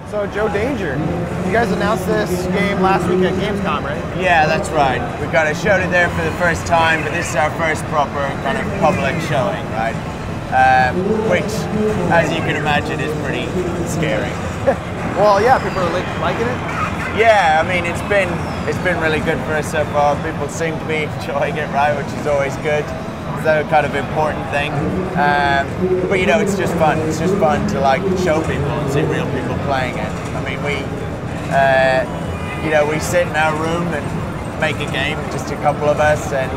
So Joe Danger, you guys announced this game last week at Gamescom, right? Yeah, that's right. We kind of showed it there for the first time, but this is our first proper kind of public showing, right? Which, as you can imagine, is pretty scary. Well, yeah, people are liking it. Yeah, I mean, it's been really good for us so far. People seem to be enjoying it, right, which is always good. It's a kind of important thing. But you know, it's just fun. It's just fun to like show people and see real people playing it. I mean, we sit in our room and make a game, just a couple of us, and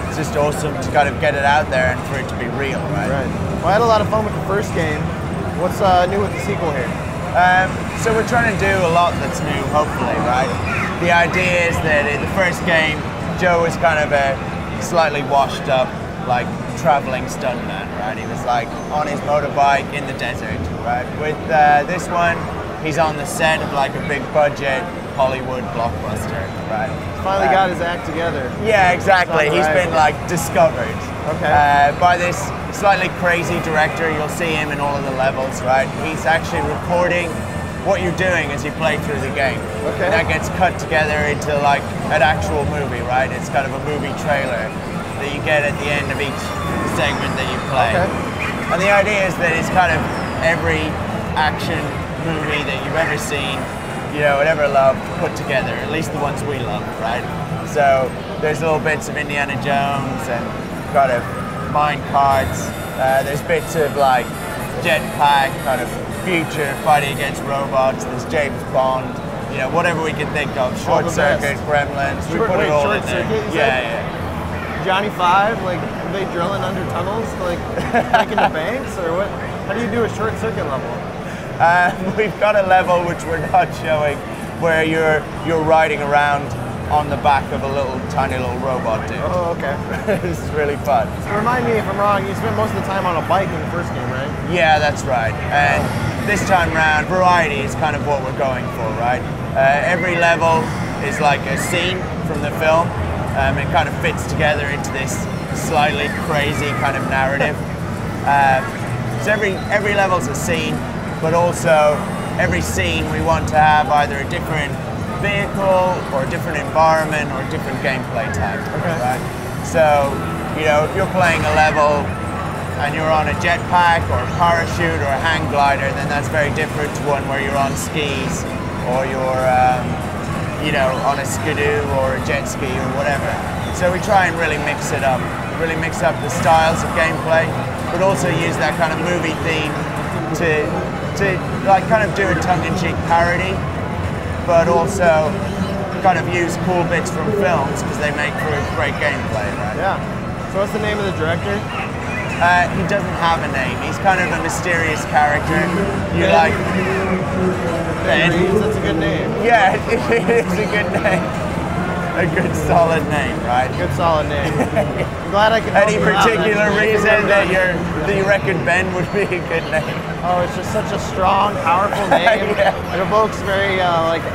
it's just awesome to kind of get it out there and for it to be real, right? Right. Well, I had a lot of fun with the first game. What's new with the sequel here? So we're trying to do a lot that's new, hopefully, right? The idea is that in the first game, Joe was kind of a slightly washed up, like, traveling stuntman, right? He was like on his motorbike in the desert, right? With this one, he's on the set of like a big budget Hollywood blockbuster, right? Finally got his act together. Yeah, exactly. He's been like discovered by this slightly crazy director. You'll see him in all of the levels, right? He's actually recording what you're doing as you play through the game. Okay. And that gets cut together into like an actual movie, right? It's kind of a movie trailer that you get at the end of each segment that you play. Okay. And the idea is that it's kind of every action movie that you've ever seen, you know, and ever loved, put together, at least the ones we love, right? So there's little bits of Indiana Jones and kind of mine carts. There's bits of like jetpack, kind of future fighting against robots. There's James Bond, you know, whatever we can think of. Short Circuit, Gremlins. We put it all in there. Yeah. Johnny 5, like, are they drilling under tunnels, like breaking the banks, or what? How do you do a short circuit level? We've got a level which we're not showing, where you're riding around on the back of a tiny little robot dude. Oh, okay. It's really fun. So remind me if I'm wrong, you spent most of the time on a bike in the first game, right? Yeah, that's right. And this time round, variety is kind of what we're going for, right? Every level is like a scene from the film. It kind of fits together into this slightly crazy kind of narrative. So every level's a scene, but also every scene we want to have either a different vehicle or a different environment or a different gameplay type. Okay. Right? So, you know, if you're playing a level and you're on a jetpack or a parachute or a hang glider, then that's very different to one where you're on skis or you're, you know, on a skidoo or a jet ski or whatever. So we try and really mix it up, really mix up the styles of gameplay, but also use that kind of movie theme to like kind of do a tongue-in-cheek parody, but also kind of use cool bits from films because they make for great gameplay, right? Yeah. So what's the name of the director? He doesn't have a name. He's kind of a mysterious character. You like Ben? Reeves, that's a good name. Yeah, it is a good name. A good solid name, right? Good solid name. I'm glad I could help Any you out. particular reason that you reckon Ben would be a good name? Oh, it's just such a strong, powerful name. Yeah. It evokes very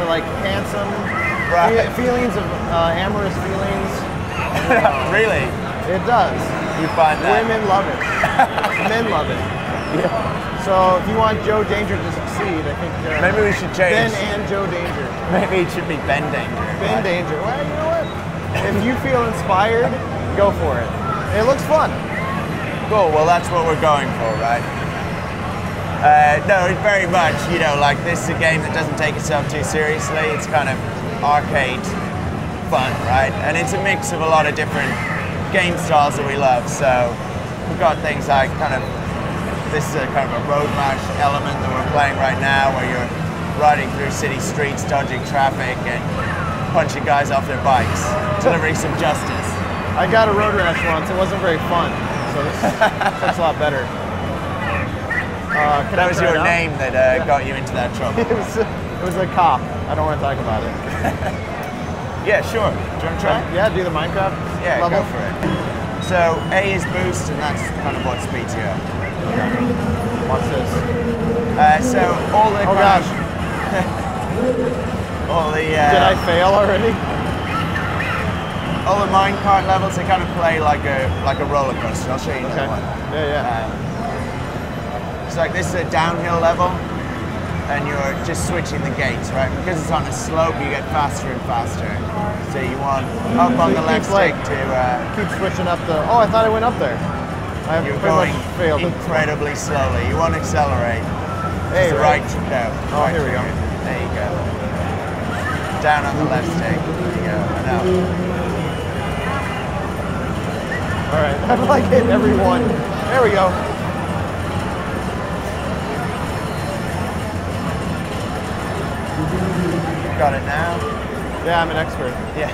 like handsome feelings of amorous feelings. Really? It does. You find that? Women love it. Men love it. Yeah. So if you want Joe Danger to succeed, I think maybe we should change. Ben and Joe Danger. Maybe it should be Ben Danger. Ben Danger. Well, you know what? If you feel inspired, go for it. It looks fun. Cool. Well, that's what we're going for, right? No, it's very much, you know, like this is a game that doesn't take itself too seriously. It's kind of arcade fun, right? And it's a mix of a lot of different game styles that we love. So we've got things like this is a kind of a road march element that we're playing right now, where you're riding through city streets, dodging traffic and punching guys off their bikes, delivering some justice. I got a road rash once. It wasn't very fun. So that's a lot better. That was your name that got you into that trouble. It was a cop. I don't want to talk about it. Yeah, sure. Do you want to try? Yeah, do the Minecraft level. Go for it. So A is boost, and that's kind of what speeds you up. Okay. Watch this. So all the all the did I fail already? All the minecart levels, they kind of play like a roller coaster. I'll show you another one. Yeah. It's like this is a downhill level, and you're just switching the gates, right? Because it's on a slope, you get faster and faster. So you want up on the left stick to... keep switching up the... Oh, I thought I went up there. You're going incredibly slowly. You want to accelerate. Hey, right. No. Oh, here we go. There you go. Down on the left stick. There you go. And up. All right. I'm like hitting every one. There we go. Got it now? Yeah, I'm an expert. Yeah.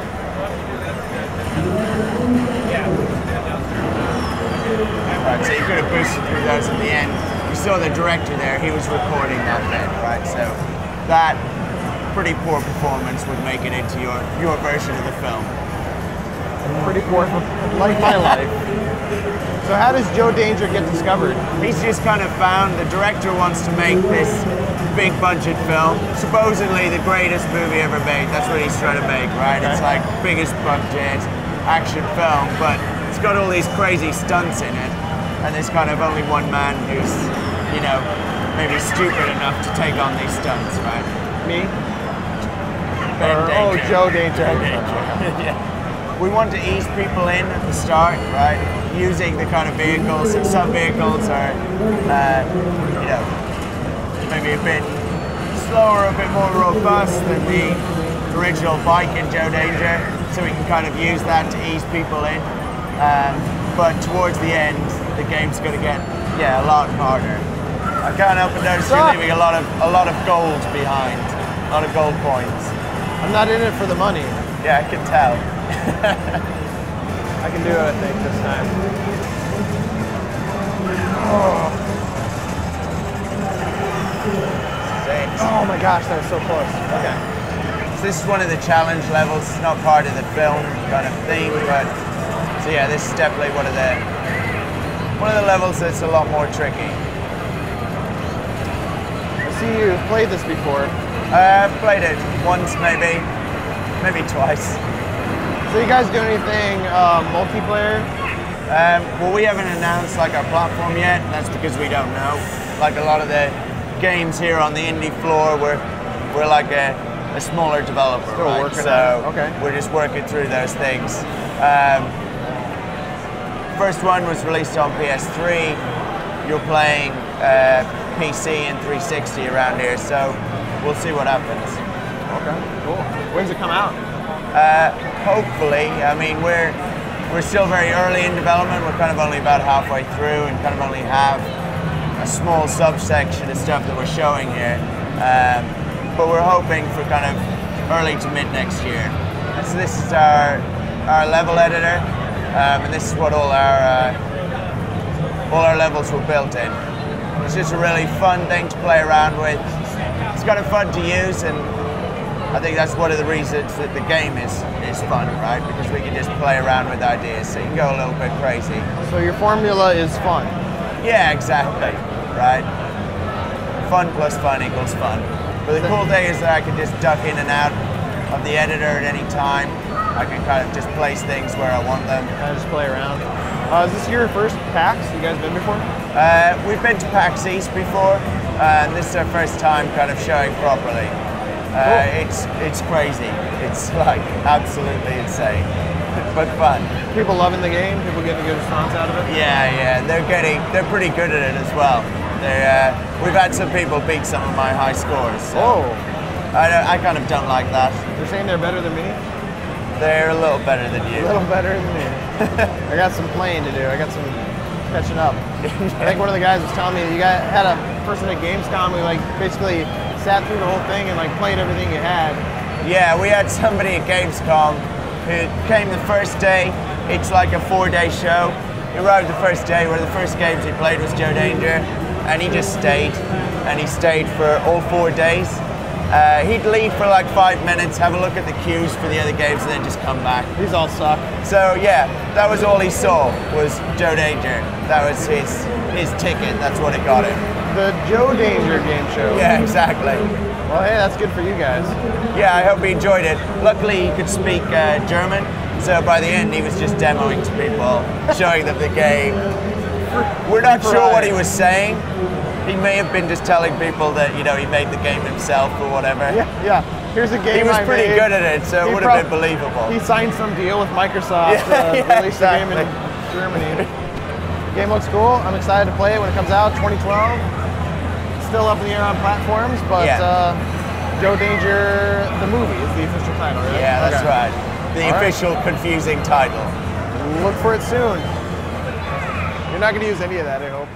Right, so you could have boosted through those at the end. You saw the director there, he was recording that bit, right? So that pretty poor performance would make it into your version of the film. Pretty poor, like my life. So how does Joe Danger get discovered? He's just kind of found the director wants to make this big budget film, supposedly the greatest movie ever made. That's what he's trying to make, right? Okay. It's like biggest budget action film, but it's got all these crazy stunts in it, and there's kind of only one man who's, you know, maybe stupid enough to take on these stunts, right? Me? Oh, Joe Danger. Yeah. We want to ease people in at the start, right? Using the kind of vehicles. Some vehicles are, you know, maybe a bit slower, a bit more robust than the original bike in Joe Danger, so we can kind of use that to ease people in. But towards the end, the game's going to get, a lot harder. I can't help but notice you're leaving a lot of gold behind, a lot of gold points. I'm not in it for the money. Yeah, I can tell. I can do it, I think, this time. Oh my gosh, that was so close. Okay. So this is one of the challenge levels. It's not part of the film kind of thing, but so yeah, this is definitely one of the levels that's a lot more tricky. I see you've played this before. I've played it once, maybe twice. So you guys do anything multiplayer? Well, we haven't announced like our platform yet. That's because we don't know. Like a lot of the games here on the indie floor, we're like a smaller developer, Still right? working so on it. Okay. We're just working through those things. First one was released on PS3. You're playing PC and 360 around here, so we'll see what happens. Okay, cool. When's it come out? Hopefully. I mean, we're still very early in development. We're kind of only about halfway through and kind of only have a small subsection of stuff that we're showing here. But we're hoping for kind of early to mid next year. And so this is our level editor, and this is what all our levels were built in. It's just a really fun thing to play around with. It's kind of fun to use, and I think that's one of the reasons that the game is fun, right? Because we can just play around with ideas, so you can go a little bit crazy. So your formula is fun. Yeah, exactly, right? Fun plus fun equals fun. But the cool thing is that I can just duck in and out of the editor at any time. I can kind of just place things where I want them. Kind of just play around. Is this your first PAX? You guys been before? We've been to PAX East before, and this is our first time kind of showing properly. Cool. It's crazy. It's like absolutely insane, but fun. People loving the game. People getting a good response out of it. Yeah. They're pretty good at it as well. We've had some people beat some of my high scores. So I kind of don't like that. They're saying they're better than me? They're a little better than you. A little better than me. I got some playing to do. I got some catching up. I think one of the guys was telling me you had a person at Gamescom who like basically sat through the whole thing and like played everything you had. Yeah, we had somebody at Gamescom who came the first day. It's like a 4-day show. He arrived the first day. One of the first games he played was Joe Danger, and he just stayed. And he stayed for all 4 days. He'd leave for like 5 minutes, have a look at the queues for the other games, and then just come back. These all suck. So yeah, that was all he saw was Joe Danger. That was his ticket. That's what it got him. The Joe Danger game show. Yeah, exactly. Well, hey, that's good for you guys. Yeah, I hope he enjoyed it. Luckily, he could speak German, so by the end, he was just demoing to people, showing them the game. We're not sure what he was saying, He may have been just telling people that, you know, he made the game himself or whatever. Yeah. Here's a game He was I pretty made. good at it, so it would have been believable. He signed some deal with Microsoft to release the game in Germany. Game looks cool. I'm excited to play it when it comes out, 2012. Still up in the air on platforms, but Joe Danger, the movie, is the official title, right? Yeah, that's right. The official confusing title. Look for it soon. You're not going to use any of that, I hope.